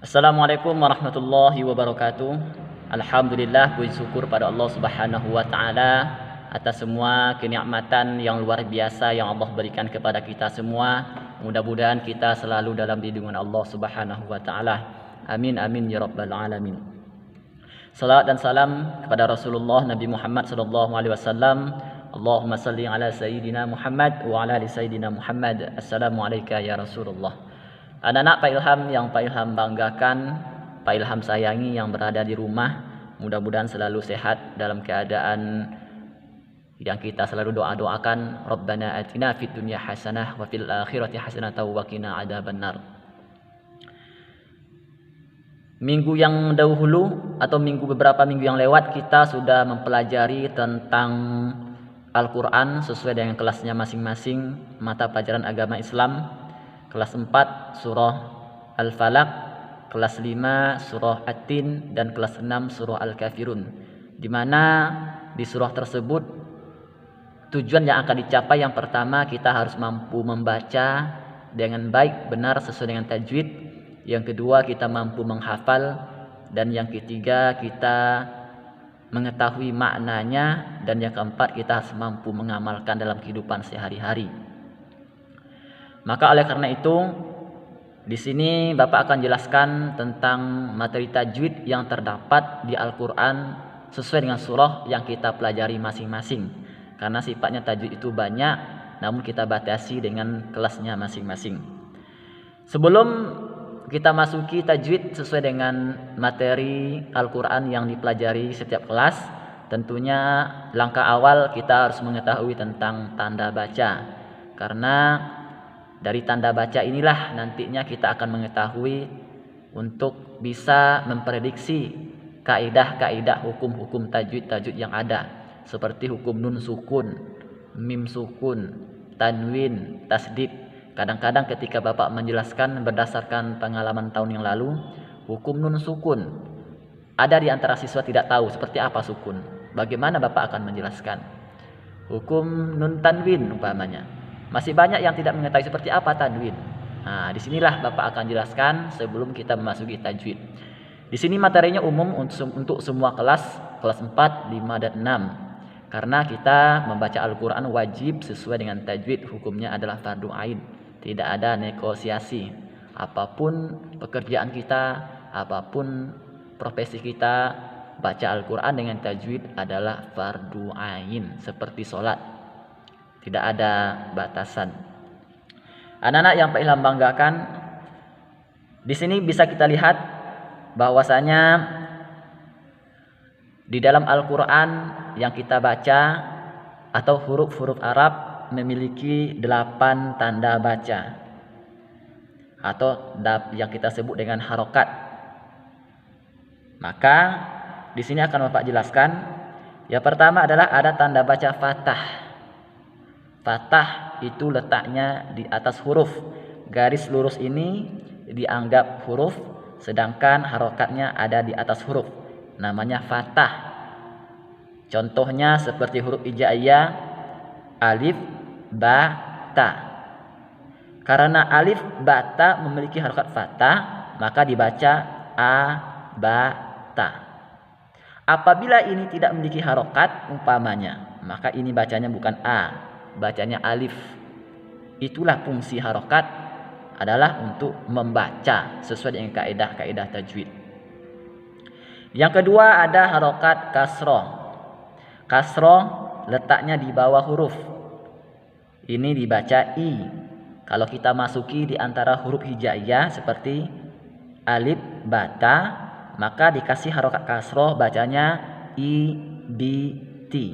Assalamualaikum warahmatullahi wabarakatuh. Alhamdulillah, puji syukur pada Allah Subhanahu wa taala atas semua kenikmatan yang luar biasa yang Allah berikan kepada kita semua. Mudah-mudahan kita selalu dalam lindungan Allah Subhanahu wa taala. Amin amin ya rabbal alamin. Salat dan salam kepada Rasulullah Nabi Muhammad sallallahu alaihi wasallam. Allahumma salli ala sayyidina Muhammad wa ala ali sayyidina Muhammad. Assalamualaikum ya Rasulullah. Anak-anak Pak Ilham yang Pak Ilham banggakan, Pak Ilham sayangi yang berada di rumah, mudah-mudahan selalu sehat dalam keadaan yang kita selalu doa-doakan. Rabbana atina fid dunya hasanah wa fil akhirati hasanah wa qina adzabannar. Minggu yang dahulu atau beberapa minggu yang lewat kita sudah mempelajari tentang Al-Quran sesuai dengan kelasnya masing-masing mata pelajaran agama Islam. Kelas 4 surah Al-Falaq, kelas 5 surah At-Tin, dan kelas 6 surah Al-Kafirun. Di mana di surah tersebut tujuan yang akan dicapai yang pertama kita harus mampu membaca dengan baik benar sesuai dengan tajwid. Yang kedua kita mampu menghafal, dan yang ketiga kita mengetahui maknanya, dan yang keempat kita harus mampu mengamalkan dalam kehidupan sehari-hari. Maka oleh karena itu di sini Bapak akan jelaskan tentang materi tajwid yang terdapat di Al-Qur'an sesuai dengan surah yang kita pelajari masing-masing. Karena sifatnya tajwid itu banyak, namun kita batasi dengan kelasnya masing-masing. Sebelum kita masuki tajwid sesuai dengan materi Al-Qur'an yang dipelajari setiap kelas, tentunya langkah awal kita harus mengetahui tentang tanda baca. Karena dari tanda baca inilah nantinya kita akan mengetahui untuk bisa memprediksi kaidah-kaidah hukum-hukum tajwid yang ada, seperti hukum nun sukun, mim sukun, tanwin, tasdid. Kadang-kadang ketika Bapak menjelaskan berdasarkan pengalaman tahun yang lalu, hukum nun sukun, ada di antara siswa tidak tahu seperti apa sukun. Bagaimana Bapak akan menjelaskan? Hukum nun tanwin umpamanya, masih banyak yang tidak mengetahui seperti apa tanwin. Nah, disinilah Bapak akan jelaskan sebelum kita memasuki tajwid. Di sini materinya umum untuk semua kelas 4, 5, dan 6. Karena kita membaca Al-Quran wajib sesuai dengan tajwid, hukumnya adalah fardu ain. Tidak ada negosiasi. Apapun pekerjaan kita, apapun profesi kita, baca Al-Quran dengan tajwid adalah fardu ain, seperti sholat. Tidak ada batasan. Anak-anak yang Pak Ilham banggakan, di sini bisa kita lihat bahwasanya di dalam Al-Quran yang kita baca atau huruf-huruf Arab memiliki 8 tanda baca atau yang kita sebut dengan harokat. Maka di sini akan Bapak jelaskan. Yang pertama adalah ada tanda baca fathah. Fathah itu letaknya di atas huruf. Garis lurus ini dianggap huruf, sedangkan harokatnya ada di atas huruf. Namanya fathah. Contohnya seperti huruf hijaiyah, alif, ba, ta. Karena alif, ba, ta memiliki harokat fathah, maka dibaca a, ba, ta. Apabila ini tidak memiliki harokat umpamanya, maka ini bacanya bukan a, bacanya alif. Itulah fungsi harokat, adalah untuk membaca sesuai dengan kaidah-kaidah tajwid. Yang kedua ada harokat kasroh. Kasroh letaknya di bawah huruf. Ini dibaca i. Kalau kita masuki di antara huruf hijaiyah seperti alif, bata, maka dikasih harokat kasroh, bacanya i, di, ti.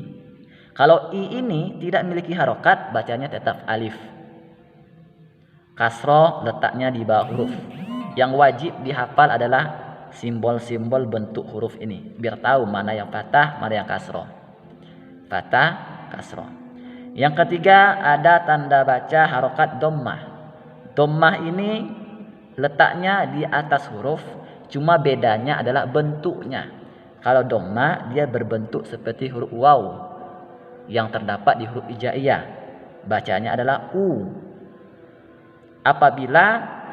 Kalau i ini tidak memiliki harokat, bacanya tetap alif. Kasroh letaknya di bawah huruf. Yang wajib dihafal adalah simbol-simbol bentuk huruf ini, biar tahu mana yang fathah, mana yang kasroh. Fathah, kasroh. Yang ketiga ada tanda baca harokat dhammah. Dhammah ini letaknya di atas huruf, cuma bedanya adalah bentuknya. Kalau dhammah dia berbentuk seperti huruf waw yang terdapat di huruf hijaiyah, bacanya adalah u. Apabila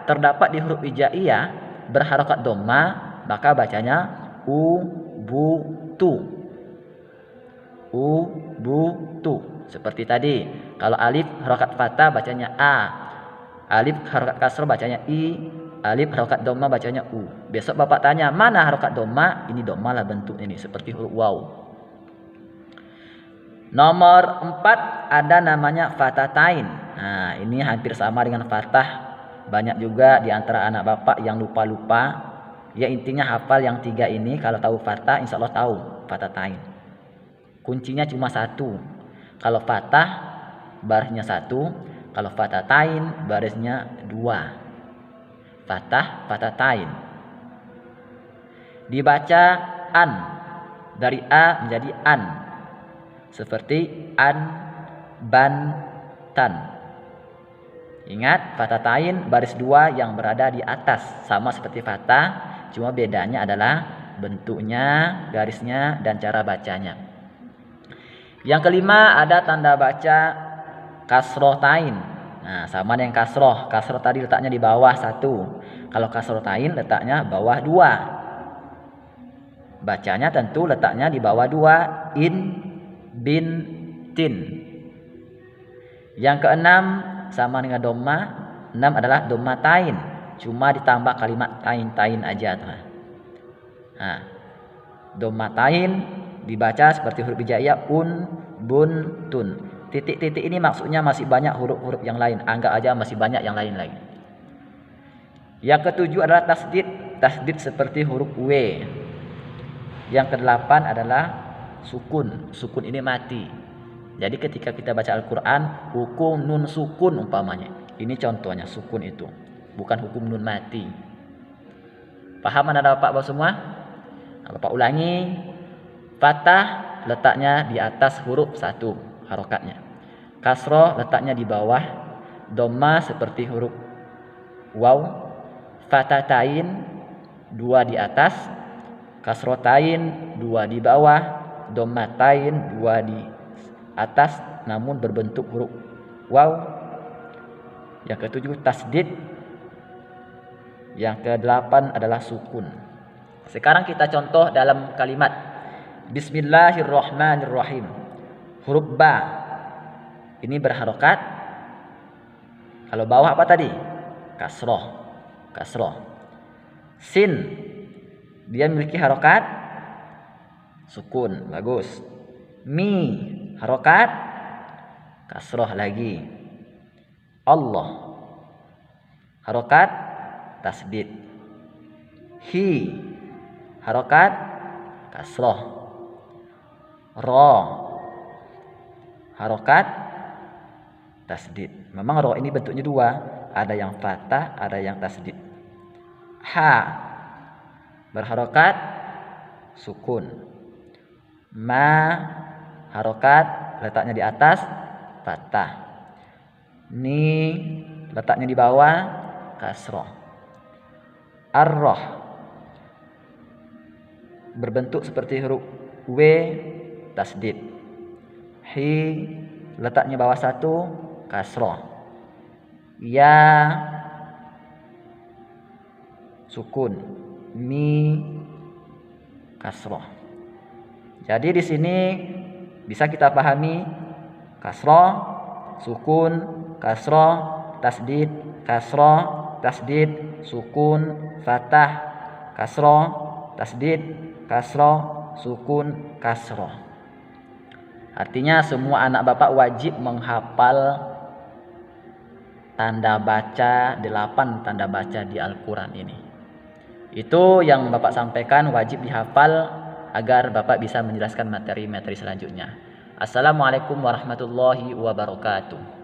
terdapat di huruf hijaiyah berharokat dhamma, maka bacanya ubutu. Ubutu. Seperti tadi, kalau alif harokat fathah bacanya a, alif harokat kasroh bacanya i, alif harokat dhamma bacanya u. Besok Bapak tanya, mana harokat dhamma? Ini dhamma lah bentuknya ini, seperti huruf waw. Nomor 4 ada namanya fatatain. Nah, ini hampir sama dengan fathah. Banyak juga di antara anak Bapak yang lupa-lupa. Ya intinya hafal yang 3 ini. Kalau tahu fathah, insya Allah tahu fatatain. Kuncinya cuma 1. Kalau fathah barisnya 1, kalau fatatain barisnya 2. Fathah, fatatain. Dibaca an, dari a menjadi an. Seperti an, ban, tan. Ingat, fatatain baris 2 yang berada di atas, sama seperti fathah, cuma bedanya adalah bentuknya, garisnya, dan cara bacanya. Yang kelima ada tanda baca kasrotain. Nah, sama dengan kasroh. Kasroh tadi letaknya di bawah 1. Kalau kasrotain letaknya bawah 2. Bacanya tentu letaknya di bawah 2. In, bin, tin. Yang keenam sama dengan dhamma. 6 adalah dhammatain. Cuma ditambah kalimat tain-tain aja. Nah, dhammatain dibaca seperti huruf hijaiyah un, bun, tun. Titik-titik ini maksudnya masih banyak huruf-huruf yang lain. Anggap aja masih banyak yang lain lagi. Yang ketujuh adalah tasdid. Tasdid seperti huruf W. Yang kedelapan adalah sukun. Sukun ini mati. Jadi ketika kita baca Al-Quran, hukum nun sukun umpamanya. Ini contohnya sukun itu. Bukan hukum nun mati. Paham ada Bapak semua? Nah, Bapak ulangi. Fathah letaknya di atas huruf 1, harokatnya. Kasroh letaknya di bawah. Dhamma seperti huruf waw. Fatatain 2 di atas. Kasrotain 2 di bawah. Dhammatain 2 di atas namun berbentuk huruf waw. Yang ketujuh tasdid. Yang kedelapan adalah sukun. Sekarang kita contoh dalam kalimat Bismillahirrahmanirrahim. Huruf ba ini berharokat. Kalau bawah apa tadi? Kasroh. Kasroh. Sin dia memiliki harokat sukun. Bagus. Mi harokat kasroh lagi. Allah harokat tasdid. Hi harokat kasroh. Ro harokat tasdid. Memang ro ini bentuknya 2, ada yang fathah, ada yang tasdid. Ha berharokat sukun. Ma harokat letaknya di atas fathah. Ni letaknya di bawah kasroh. Ar-roh berbentuk seperti huruf W tasdid. Hi letaknya bawah 1 kasroh. Ya sukun. Mi kasroh. Jadi di sini bisa kita pahami kasroh, sukun, kasroh, tasdid, kasroh, tasdid, sukun, fathah, kasroh, tasdid, kasroh, sukun, kasroh. Artinya semua anak Bapak wajib menghafal tanda baca, 8 tanda baca di Al-Quran ini. Itu yang Bapak sampaikan, wajib dihafal agar Bapak bisa menjelaskan materi-materi selanjutnya. Assalamualaikum warahmatullahi wabarakatuh.